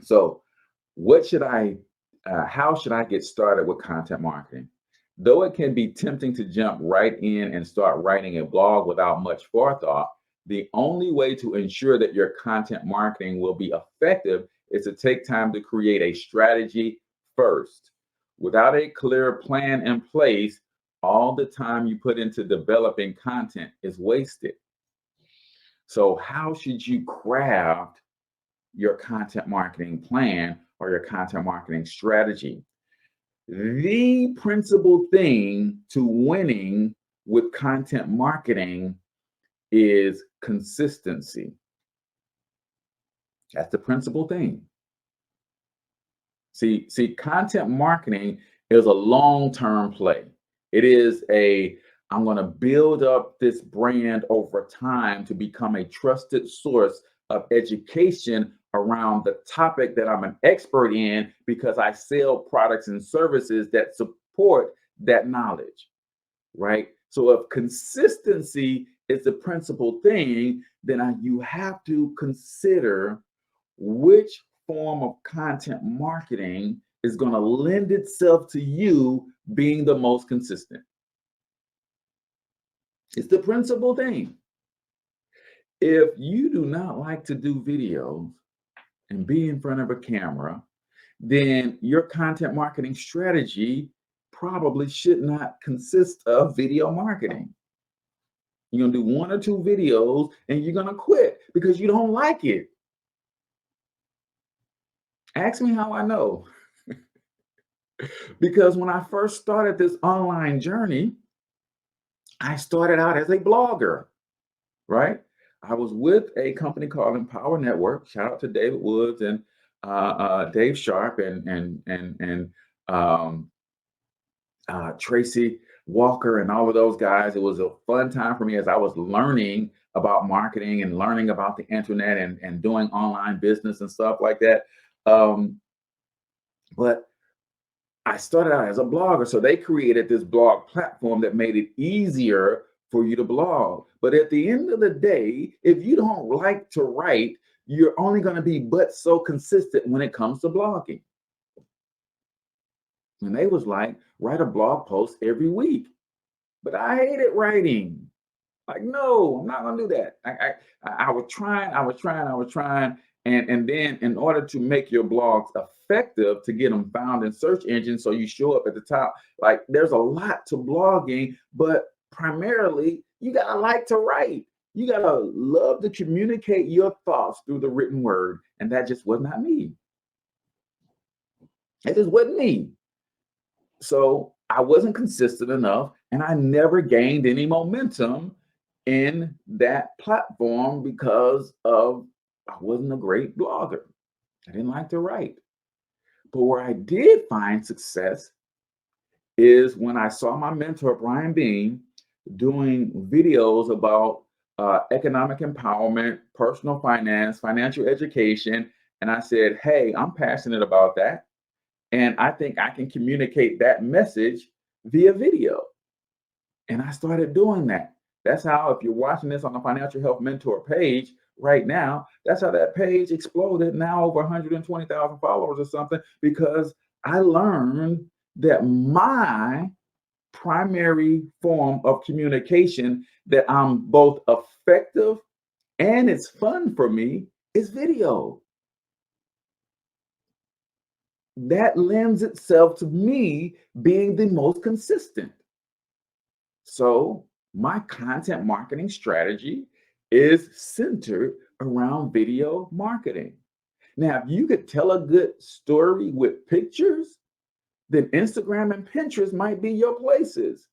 So how should I get started with content marketing? Though it can be tempting to jump right in and start writing a blog without much forethought, the only way to ensure that your content marketing will be effective is to take time to create a strategy first. Without a clear plan in place, all the time you put into developing content is wasted. So, how should you craft your content marketing plan or your content marketing strategy? The principal thing to winning with content marketing is consistency. That's the principal thing. See, content marketing is a long-term play. It is I'm going to build up this brand over time to become a trusted source of education around the topic that I'm an expert in because I sell products and services that support that knowledge, right? So if consistency is the principal thing, then you have to consider which form of content marketing is going to lend itself to you being the most consistent. It's the principal thing. If you do not like to do videos and be in front of a camera, then your content marketing strategy probably should not consist of video marketing. You're going to do one or two videos and you're going to quit because you don't like it. Ask me how I know. Because when I first started this online journey, I started out as a blogger, right? I was with a company called Empower Network. Shout out to David Woods and Dave Sharp and um, Tracy Walker and all of those guys. It was a fun time for me as I was learning about marketing and learning about the internet and doing online business and stuff like that. Um, but I started out as a blogger. So they created this blog platform that made it easier for you to blog. But at the end of the day, if you don't like to write, you're only going to be but so consistent when it comes to blogging. And they was like, write a blog post every week. But I hated writing. Like, no, I'm not gonna do that. I was trying. And then in order to make your blogs effective to get them found in search engines so you show up at the top, like there's a lot to blogging, but primarily you gotta like to write. You gotta love to communicate your thoughts through the written word. And that just was not me. It just wasn't me. So I wasn't consistent enough and I never gained any momentum in that platform because of I wasn't a great blogger. I didn't like to write. But where I did find success is when I saw my mentor, Brian Bean, doing videos about economic empowerment, personal finance, financial education. And I said, hey, I'm passionate about that. And I think I can communicate that message via video. And I started doing that. That's how, if you're watching this on the Financial Health Mentor page right now, that's how that page exploded now over 120,000 followers or something, because I learned that my primary form of communication that I'm both effective and it's fun for me is video. That lends itself to me being the most consistent. So, my content marketing strategy is centered around video marketing. Now, if you could tell a good story with pictures, then Instagram and Pinterest might be your places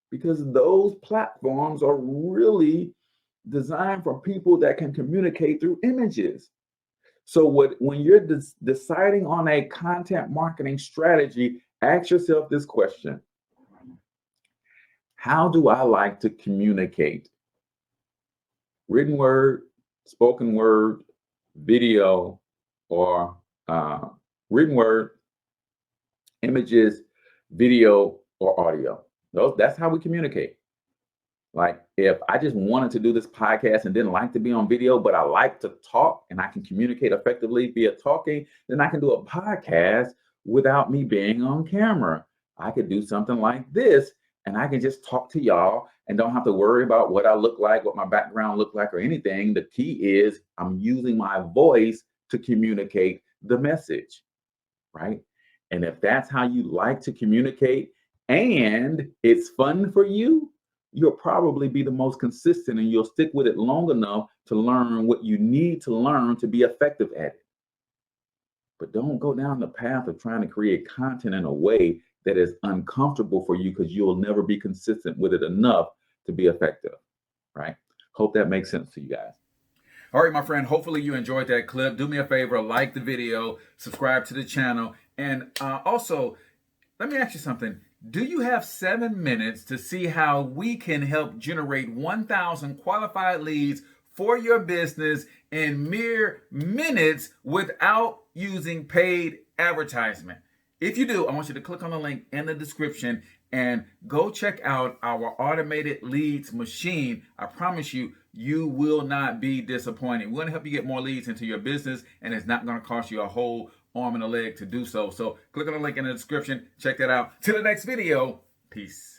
because those platforms are really designed for people that can communicate through images. So, when you're deciding on a content marketing strategy, ask yourself this question: how do I like to communicate? Written word, spoken word, video, or written word, images, video, or audio. That's how we communicate. Like if I just wanted to do this podcast and didn't like to be on video, but I like to talk and I can communicate effectively via talking, then I can do a podcast without me being on camera. I could do something like this and I can just talk to y'all and don't have to worry about what I look like, what my background look like or anything. The key is I'm using my voice to communicate the message, right? And if that's how you like to communicate and it's fun for you, you'll probably be the most consistent and you'll stick with it long enough to learn what you need to learn to be effective at it. But don't go down the path of trying to create content in a way that is uncomfortable for you because you'll never be consistent with it enough to be effective, right? Hope that makes sense to you guys. All right, my friend, hopefully you enjoyed that clip. Do me a favor, like the video, subscribe to the channel, and also, let me ask you something. Do you have 7 minutes to see how we can help generate 1,000 qualified leads for your business in mere minutes without using paid advertisement? If you do, I want you to click on the link in the description and go check out our automated leads machine. I promise you, you will not be disappointed. We're going to help you get more leads into your business, and it's not going to cost you a whole arm and a leg to do so. So click on the link in the description. Check that out. Till the next video. Peace.